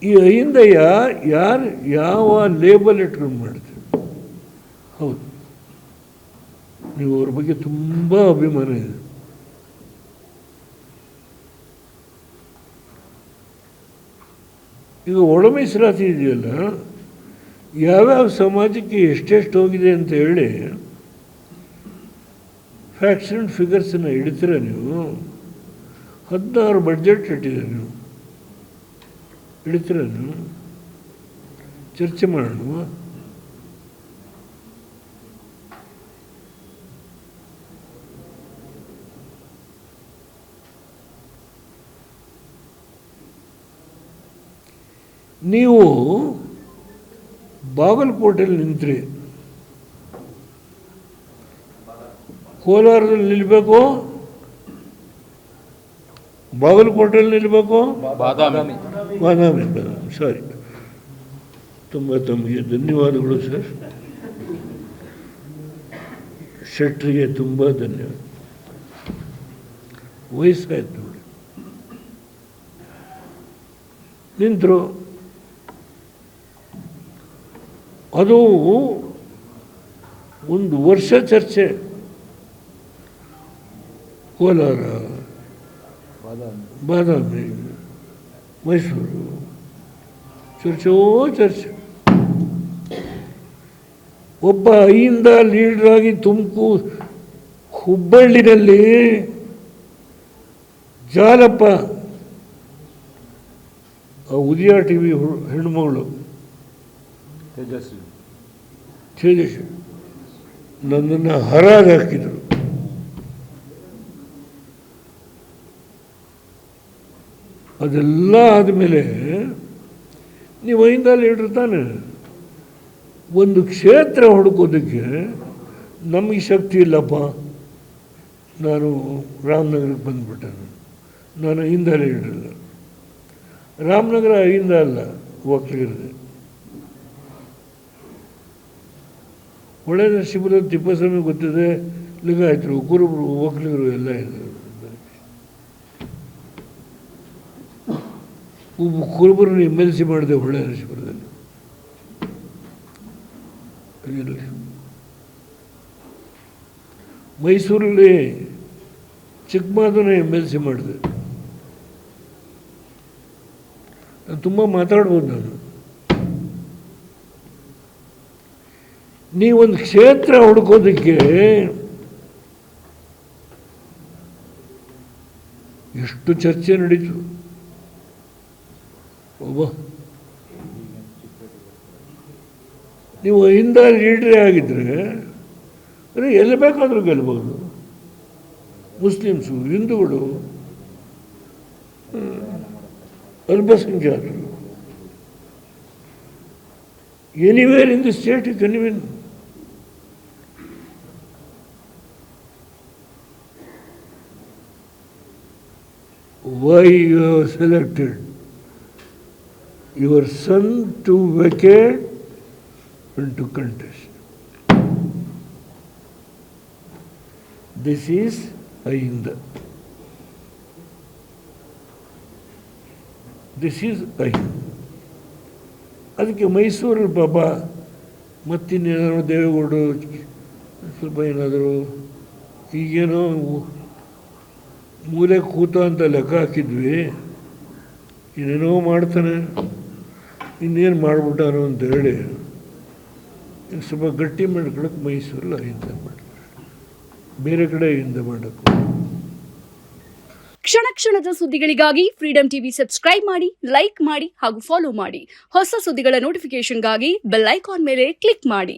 ಈ ಅಹಿಂದ ಯಾರು ಯಾವ ಲೇಬಲ್ ಇಟ್ಕೊಂಡು ಮಾಡ್ತೀವಿ? ಹೌದು, ನೀವು ಅವ್ರ ಬಗ್ಗೆ ತುಂಬ ಅಭಿಮಾನ ಇದೆ. ಈಗ ಒಳ ಮೀಸಲಾತಿ ಇದೆಯಲ್ಲ, ಯಾವ್ಯಾವ ಸಮಾಜಕ್ಕೆ ಎಷ್ಟೆಷ್ಟು ಹೋಗಿದೆ ಅಂತ ಹೇಳಿ ಫ್ಯಾಕ್ಟ್ಸ್ ಆ್ಯಂಡ್ ಫಿಗರ್ಸನ್ನು ಇಡ್ತೀರ ನೀವು. 16 ಬಡ್ಜೆಟ್ ಇಟ್ಟಿದ್ದೀರ ನೀವು, ಇಡ್ತೀರ ನೀವು. ಚರ್ಚೆ ಮಾಡೋಣ. ನೀವು ಬಾಗಲಕೋಟೆಯಲ್ಲಿ ನಿಂತ್ರಿ, ಕೋಲಾರದಲ್ಲಿ ನಿಲ್ಲಬೇಕು, ಬಾಗಲಕೋಟೆಯಲ್ಲಿ ನಿಲ್ಲಬೇಕು, ಬಾದಾಮಿ. ಸಾರಿ, ತುಂಬ ತಮಗೆ ಧನ್ಯವಾದಗಳು ಸರ್. ಶೆಟ್ಟರಿಗೆ ತುಂಬ ಧನ್ಯವಾದ. ವಯಸ್ಸಾಯ್ತು ನೋಡಿ, ನಿಂತರು. ಅದು 1 ವರ್ಷ ಚರ್ಚೆ. ಕೋಲಾರ, ಬಾದಾಮಿ, ಮೈಸೂರು, ಚರ್ಚೆ. ಒಬ್ಬ ಅಹಿಂದ ಲೀಡ್ರಾಗಿ ಹುಬ್ಬಳ್ಳಿನಲ್ಲಿ ಜಾಲಪ್ಪ, ಆ ಉದಯ ಟಿವಿ ಹೆಣ್ಮಗಳು ತೇಜಸ್ವಿ ನನ್ನನ್ನು ಹರಾಜು ಹಾಕಿದರು. ಅದೆಲ್ಲ ಆದಮೇಲೆ ನೀವು ಅಹಿಂದ ಲೀಡ್ರ್ ತಾನೆ, ಒಂದು ಕ್ಷೇತ್ರ ಹುಡುಕೋದಕ್ಕೆ ನಮಗೆ ಶಕ್ತಿ ಇಲ್ಲಪ್ಪ, ನಾನು ರಾಮನಗರಕ್ಕೆ ಬಂದುಬಿಟ್ಟೆ. ನಾನು ಅಹಿಂದ ಲೀಡ್ರಲ್ಲ. ರಾಮನಗರ ಅಹಿಂದ ಅಲ್ಲ, ಒಕ್ಕಲಿಗರದೆ. ಹೊಳೆ ನರಸೀಪುರ ತಿಪ್ಪಸ್ವಾಮಿ ಗೊತ್ತಿದೆ, ಲಿಂಗಾಯತರು, ಕುರುಬರು, ಒಕ್ಕಲಿಗರು ಎಲ್ಲ ಇದ್ದಾರೆ. ಕುರುಬರನ್ನು MLC ಮಾಡಿದೆ ಹೊಳೆ ನರಸೀಪುರದಲ್ಲಿ. ಮೈಸೂರಲ್ಲಿ ಚಿಕ್ಕಮಾದನ MLC ಮಾಡಿದೆ. ನಾನು ತುಂಬ ಮಾತಾಡ್ಬೋದು. ನಾನು ನೀವೊಂದು ಕ್ಷೇತ್ರ ಹುಡುಕೋದಕ್ಕೆ ಎಷ್ಟು ಚರ್ಚೆ ನಡೀತು. ನೀವು ಅಹಿಂದ ಲೀಡ್ರೇ ಆಗಿದ್ದರೆ ಎಲ್ಲಿ ಬೇಕಾದರೂ ಗೆಲ್ಬೋದು. ಮುಸ್ಲಿಮ್ಸು, ಹಿಂದೂಗಳು, ಅಲ್ಪಸಂಖ್ಯಾತರು, anywhere in the state you can win. Why you have selected your son to vacate and to contest? This is Ahinda. This is Ahinda. ಅದಕ್ಕೆ ಮೈಸೂರಲ್ಲಿ ಪಾಪ ಮತ್ತಿನ್ನೇನಾದ್ರು ದೇವೇಗೌಡರು ಸ್ವಲ್ಪ ಏನಾದರೂ ಈಗೇನೋ ಮೂಲೆ ಕೂತ ಅಂತ ಲೆಕ್ಕ ಹಾಕಿದ್ವಿ, ಇನ್ನೇನೋ ಮಾಡ್ತಾನೆ, ಇನ್ನೇನು ಮಾಡಿಬಿಟ್ಟಾನು ಅಂತ ಹೇಳಿ ಸ್ವಲ್ಪ ಗಟ್ಟಿ ಮಾಡ್ಕೊಳಕ್ಕೆ ಮೈಸೂರಲ್ಲಿ ಅಹಿಂದ ಮಾಡ್ತಾರೆ, ಬೇರೆ ಕಡೆ ಅಹಿಂದ ಮಾಡೋಕ್ಕೆ. ಕ್ಷಣ ಕ್ಷಣದ ಸುದ್ದಿಗಳಿಗಾಗಿ ಫ್ರೀಡಂ ಟಿವಿ ಸಬ್ಸ್ಕ್ರೈಬ್ ಮಾಡಿ, ಲೈಕ್ ಮಾಡಿ ಹಾಗೂ ಫಾಲೋ ಮಾಡಿ. ಹೊಸ ಸುದ್ದಿಗಳ ನೋಟಿಫಿಕೇಶನ್ಗಾಗಿ ಬೆಲ್ ಐಕಾನ್ ಮೇಲೆ ಕ್ಲಿಕ್ ಮಾಡಿ.